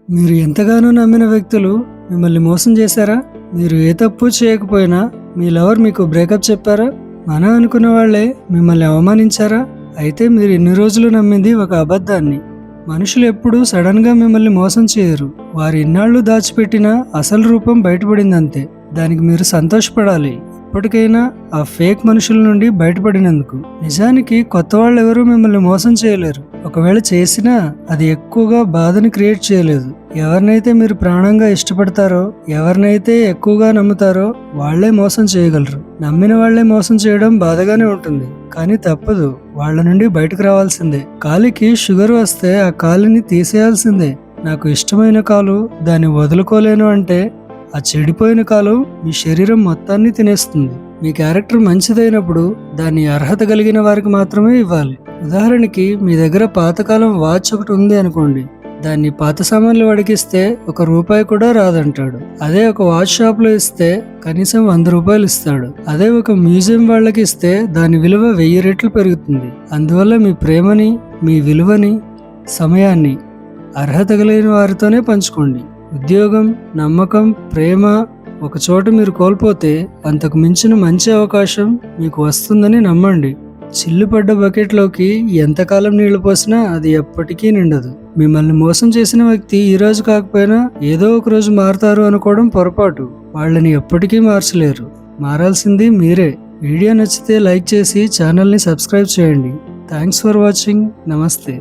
మీరు ఎంతగానో నమ్మిన వ్యక్తులు మిమ్మల్ని మోసం చేశారా? మీరు ఏ తప్పు చేయకపోయినా మీ లవర్ మీకు బ్రేకప్ చెప్పారా? మనం అనుకున్న వాళ్ళే మిమ్మల్ని అవమానించారా? అయితే మీరు ఇన్ని రోజులు నమ్మింది ఒక అబద్ధాన్ని. మనుషులు ఎప్పుడూ సడన్ గా మిమ్మల్ని మోసం చేయరు. వారు ఇన్నాళ్ళు దాచిపెట్టిన అసలు రూపం బయటపడిందంతే. దానికి మీరు సంతోషపడాలి. ఇప్పటికైనా ఆ ఫేక్ మనుషుల నుండి బయటపడినందుకు. నిజానికి కొత్త వాళ్ళు ఎవరూ మిమ్మల్ని మోసం చేయలేరు. ఒకవేళ చేసినా అది ఎక్కువగా బాధని క్రియేట్ చేయలేదు. ఎవరినైతే మీరు ప్రాణంగా ఇష్టపడతారో, ఎవరినైతే ఎక్కువగా నమ్ముతారో వాళ్లే మోసం చేయగలరు. నమ్మిన వాళ్లే మోసం చేయడం బాధగానే ఉంటుంది, కానీ తప్పదు. వాళ్ళ నుండి బయటకు రావాల్సిందే. కాలికి షుగర్ వస్తే ఆ కాలిని తీసేయాల్సిందే. నాకు ఇష్టమైన కాలు దాన్ని వదులుకోలేను అంటే ఆ చెడిపోయిన కాలు మీ శరీరం మొత్తాన్ని తినేస్తుంది. మీ క్యారెక్టర్ మంచిదైనప్పుడు దాన్ని అర్హత కలిగిన వారికి మాత్రమే ఇవ్వాలి. ఉదాహరణకి మీ దగ్గర పాతకాలం వాచ్ ఒకటి ఉంది అనుకోండి. దాన్ని పాత సామాన్లు అడిగిస్తే ₹1 కూడా రాదంటాడు. అదే ఒక వాచ్ షాప్ లో ఇస్తే కనీసం ₹100 ఇస్తాడు. అదే ఒక మ్యూజియం వాళ్ళకి ఇస్తే దాని విలువ 1000 రెట్లు పెరుగుతుంది. అందువల్ల మీ ప్రేమని, మీ విలువని, సమయాన్ని అర్హత కలిగిన వారితోనే పంచుకోండి. ఉద్యోగం, నమ్మకం, ప్రేమ ఒక చోట మీరు కోల్పోతే అంతకు మించిన మంచి అవకాశం మీకు వస్తుందని నమ్మండి. చిల్లుపడ్డ బకెట్లోకి ఎంతకాలం నీళ్లు పోసినా అది ఎప్పటికీ నిండదు. మిమ్మల్ని మోసం చేసిన వ్యక్తి ఈ రోజు కాకపోయినా ఏదో ఒక రోజు మారుతారు అనుకోవడం పొరపాటు. వాళ్ళని ఎప్పటికీ మార్చలేరు. మారాల్సింది మీరే. వీడియో నచ్చితే లైక్ చేసి ఛానల్ని సబ్స్క్రైబ్ చేయండి. Thanks for watching. నమస్తే.